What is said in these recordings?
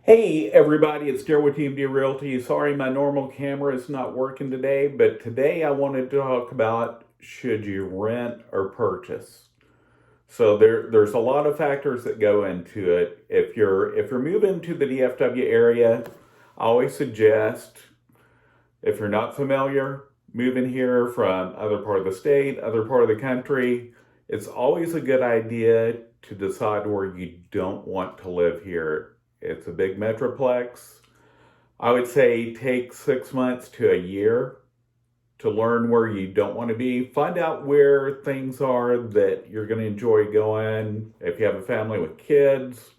Hey everybody, it's Daryl with TMD Realty. Sorry my normal camera is not working today, but today I wanted to talk about should you rent or purchase. So there's a lot of factors that go into it. If you're moving to the DFW area, I always suggest, if you're not familiar, moving here from other part of the state, other part of the country, it's always a good idea to decide where you don't want to live here. It's a big metroplex. I would say take 6 months to a year to learn where you don't want to be. Find out where things are that you're going to enjoy going. If you have a family with kids,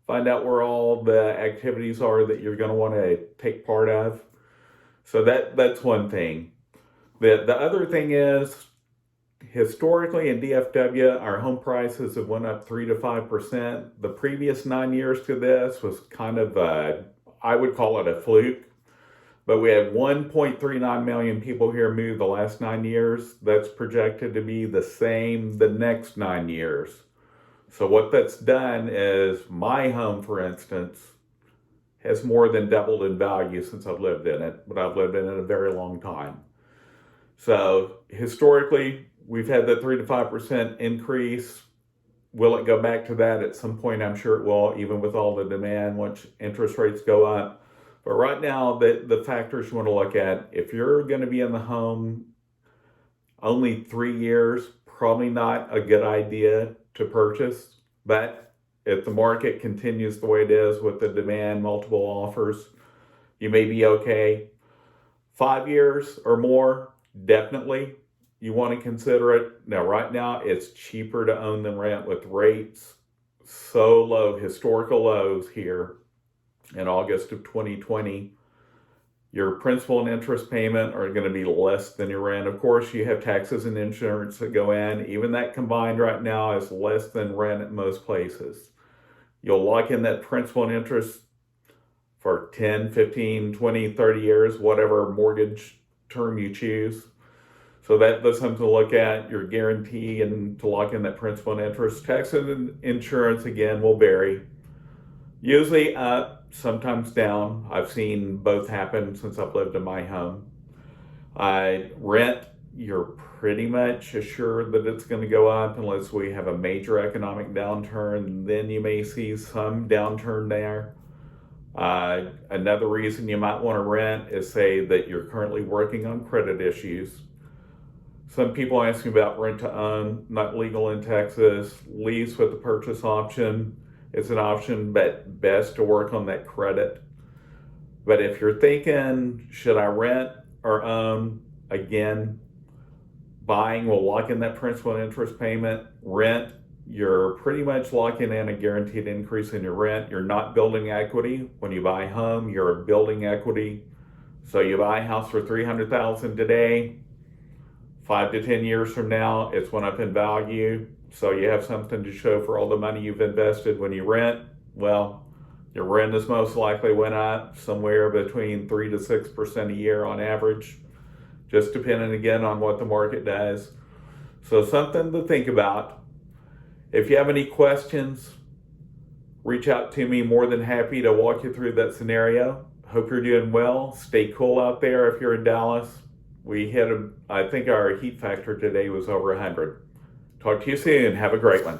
find out where all the activities are that you're going to want to take part of. So that's one thing. The other thing is, historically in DFW, our home prices have went up 3 to 5%. The previous 9 years to this was kind of I would call it a fluke. But we had 1.39 million people here move the last 9 years. That's projected to be the same the next 9 years. So what that's done is my home, for instance, has more than doubled in value since I've lived in it, but I've lived in it a very long time. So historically, we've had the 3 to 5% increase. Will it go back to that at some point? I'm sure it will, even with all the demand once interest rates go up. But right now, the factors you want to look at, if you're going to be in the home only 3 years, probably not a good idea to purchase. But if the market continues the way it is with the demand, multiple offers, you may be okay. 5 years or more, definitely you want to consider it. Now, right now, it's cheaper to own than rent with rates so low, historical lows here in August of 2020. Your principal and interest payment are going to be less than your rent. Of course, you have taxes and insurance that go in. Even that combined right now is less than rent at most places. You'll lock in that principal and interest for 10, 15, 20, 30 years, whatever mortgage term you choose. So that's something to look at. Your guarantee and to lock in that principal and interest. Taxes and insurance, again, will vary. Usually up, sometimes down. I've seen both happen since I've lived in my home. Rent, you're pretty much assured that it's going to go up unless we have a major economic downturn. Then you may see some downturn there. Another reason you might want to rent is, say that you're currently working on credit issues. Some people ask me about rent to own, not legal in Texas. Lease with the purchase option is an option, but best to work on that credit. But if you're thinking, should I rent or own? Again, buying will lock in that principal and interest payment. Rent, you're pretty much locking in a guaranteed increase in your rent. You're not building equity. When you buy a home, you're building equity. So you buy a house for $300,000 today. 5 to 10 years from now, it's went up in value. So you have something to show for all the money you've invested. When you rent, well, your rent is most likely went up somewhere between 3 to 6% a year on average, just depending again on what the market does. So something to think about. If you have any questions, reach out to me. More than happy to walk you through that scenario. Hope you're doing well. Stay cool out there if you're in Dallas. We hit, I think our heat factor today was over 100. Talk to you soon. Have a great one.